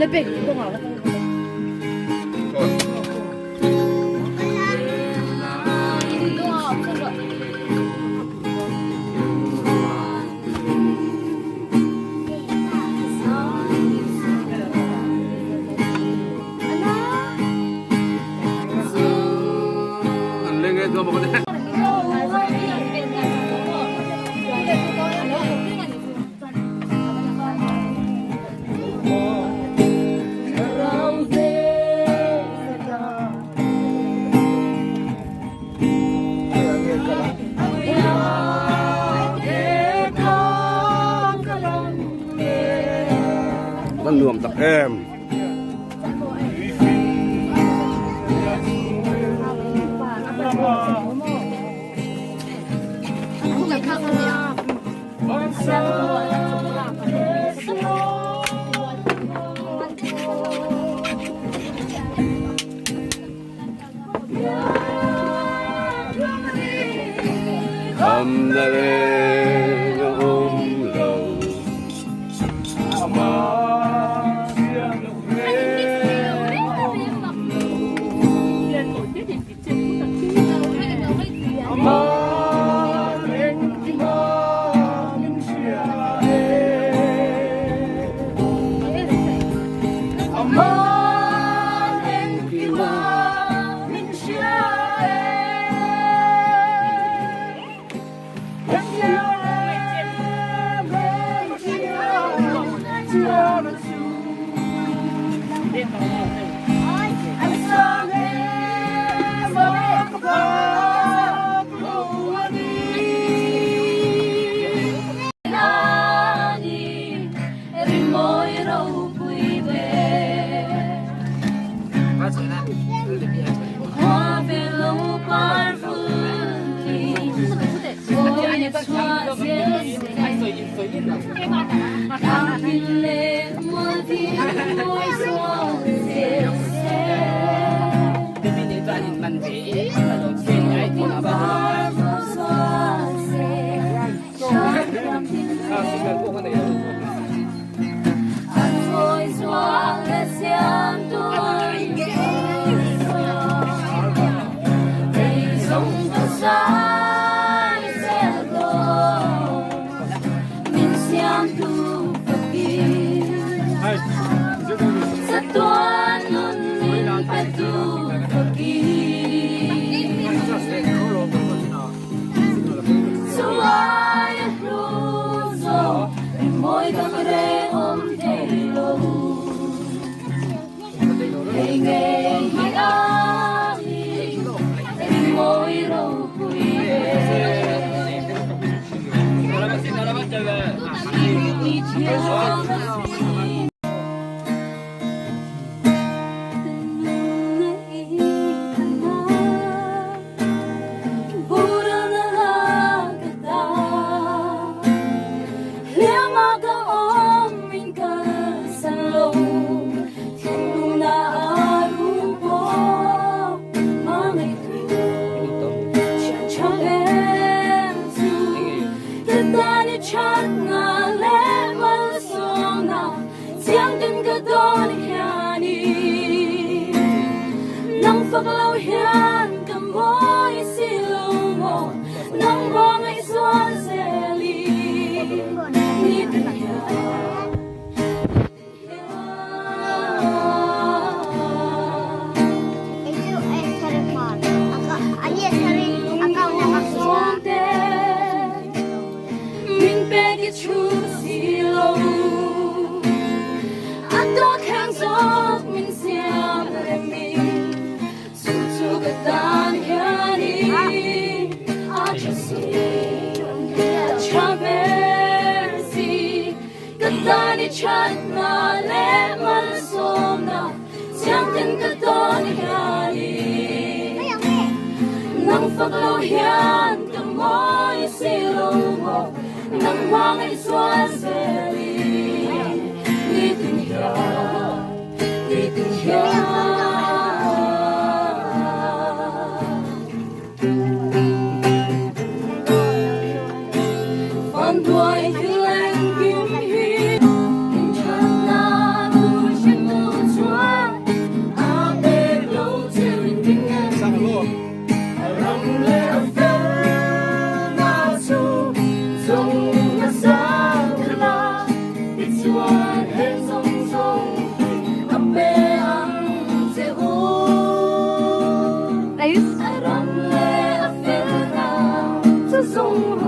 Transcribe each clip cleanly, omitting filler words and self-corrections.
Lebih itu nggak? Nó luồng tập em. Hôm nay ôm đầu nắng phật lâu hiền cầm môi xì lâu ngọc nắng hoa ngày xuân sẽ đi từng nhà đi từng nhà con tuổi cứ lên kiếm hiến tình chân là tu chân tu chúa à bê lâu chiều tình em rong lê phê na chu dòng na sa la đi chuan hết dòng dòng à bê ăn sẽ ô rong lê phê na chu dòng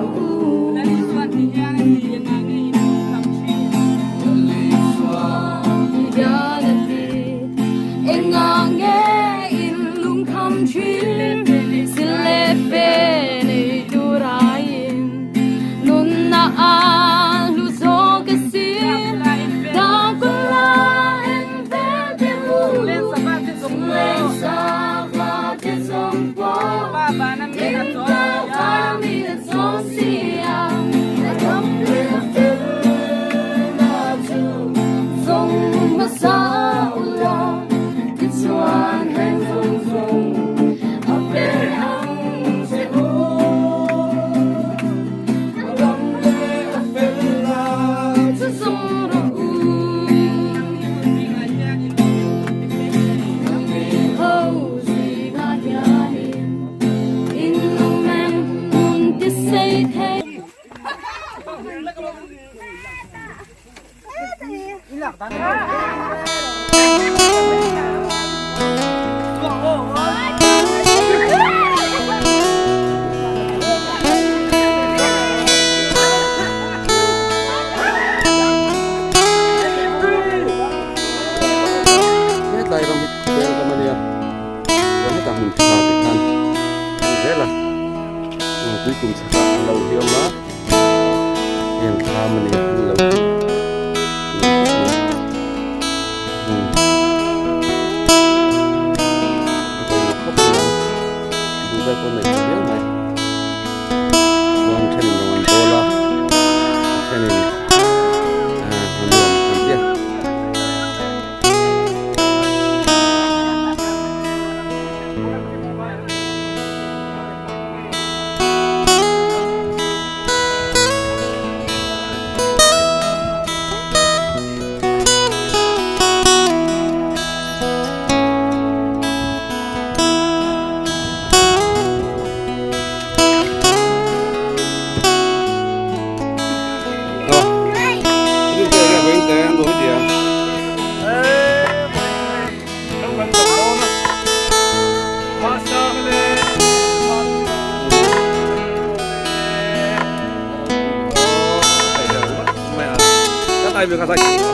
tay ram hit pen ka mania ram ta hun kha te khan vela tui kum sa lo hiom ma en kha mania lo ba con này biết này con chân con bola chân này con kia tay vừa khá